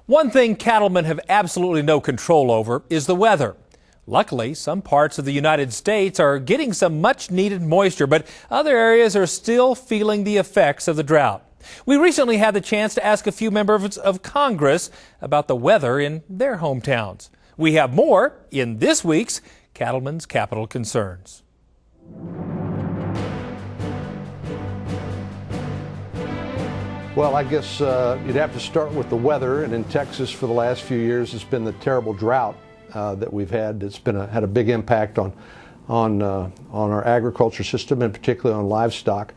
One thing cattlemen have absolutely no control over is the weather. Luckily, some parts of the United States are getting some much-needed moisture, but other areas are still feeling the effects of the drought. We recently had the chance to ask a few members of Congress about the weather in their hometowns. We have more in this week's Cattlemen's Capital Concerns. Well, I guess you'd have to start with the weather, and in Texas for the last few years it's been the terrible drought that we've had. It's been had a big impact on our agriculture system, and particularly on livestock.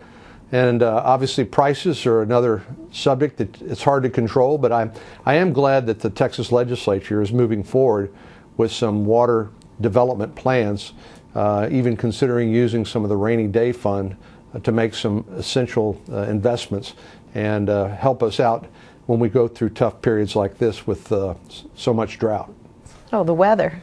And obviously prices are another subject that it's hard to control, but I am glad that the Texas legislature is moving forward with some water development plans, even considering using some of the rainy day fund to make some essential investments and help us out when we go through tough periods like this with so much drought. Oh, the weather.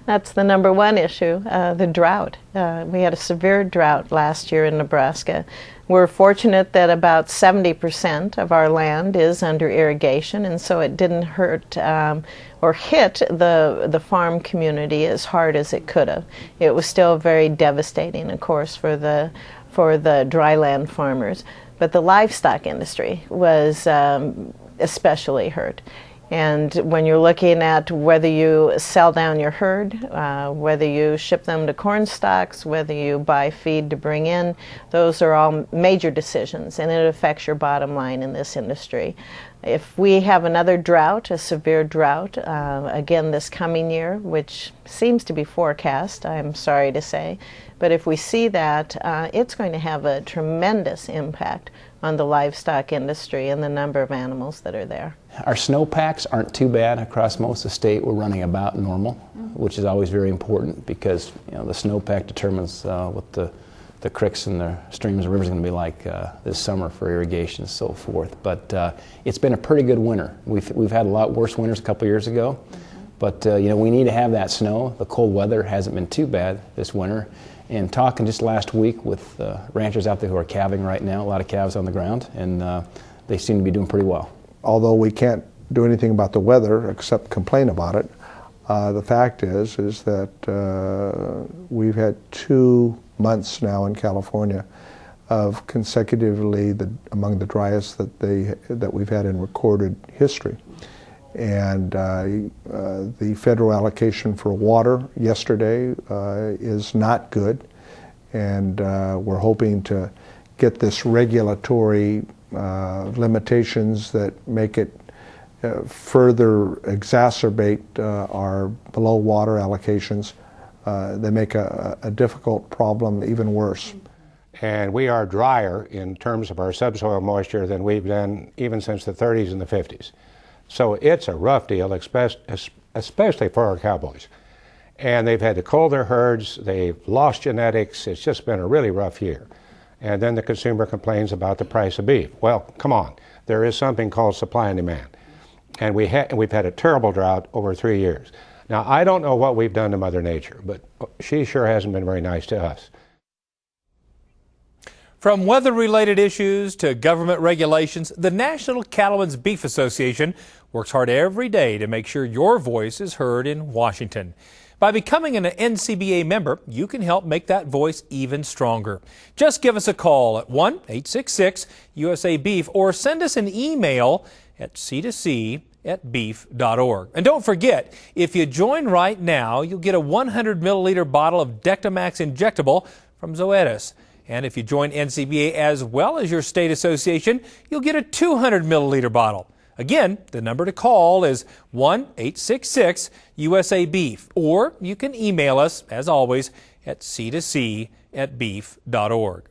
That's the number one issue, the drought. We had a severe drought last year in Nebraska. We're fortunate that about 70% of our land is under irrigation, and so it didn't hurt or hit the farm community as hard as it could have. It was still very devastating, of course, for the dryland farmers. But the livestock industry was especially hurt. And when you're looking at whether you sell down your herd, whether you ship them to corn stocks, whether you buy feed to bring in, those are all major decisions, and it affects your bottom line in this industry. If we have another drought, a severe drought, again this coming year, which seems to be forecast, I'm sorry to say, but if we see that, it's going to have a tremendous impact on the livestock industry and the number of animals that are there. Our snowpacks aren't too bad across most of the state. We're running about normal, which is always very important because the snowpack determines what the creeks and the streams and rivers are going to be like this summer for irrigation and so forth. But it's been a pretty good winter. We've had a lot worse winters a couple years ago, but we need to have that snow. The cold weather hasn't been too bad this winter. And talking just last week with ranchers out there who are calving right now, a lot of calves on the ground, and they seem to be doing pretty well. Although we can't do anything about the weather except complain about it, the fact is that we've had 2 months now in California of consecutively among the driest that we've had in recorded history. And the federal allocation for water yesterday is not good, and we're hoping to get this regulatory limitations that make it further exacerbate our below water allocations. They make a difficult problem even worse. And we are drier in terms of our subsoil moisture than we've been even since the 30s and the 50s. So it's a rough deal, especially for our cowboys. And they've had to cull their herds, they've lost genetics, it's just been a really rough year. And then the consumer complains about the price of beef. Well, come on, there is something called supply and demand. And we've had a terrible drought over 3 years. Now, I don't know what we've done to Mother Nature, but she sure hasn't been very nice to us. From weather-related issues to government regulations, the National Cattlemen's Beef Association works hard every day to make sure your voice is heard in Washington. By becoming an NCBA member, you can help make that voice even stronger. Just give us a call at 1-866-USA-BEEF or send us an email at C2C@beef.org. And don't forget, if you join right now, you'll get a 100 milliliter bottle of Dectomax injectable from Zoetis. And if you join NCBA as well as your state association, you'll get a 200 milliliter bottle. Again, the number to call is 1-866-USA-BEEF, or you can email us, as always, at C2C@beef.org.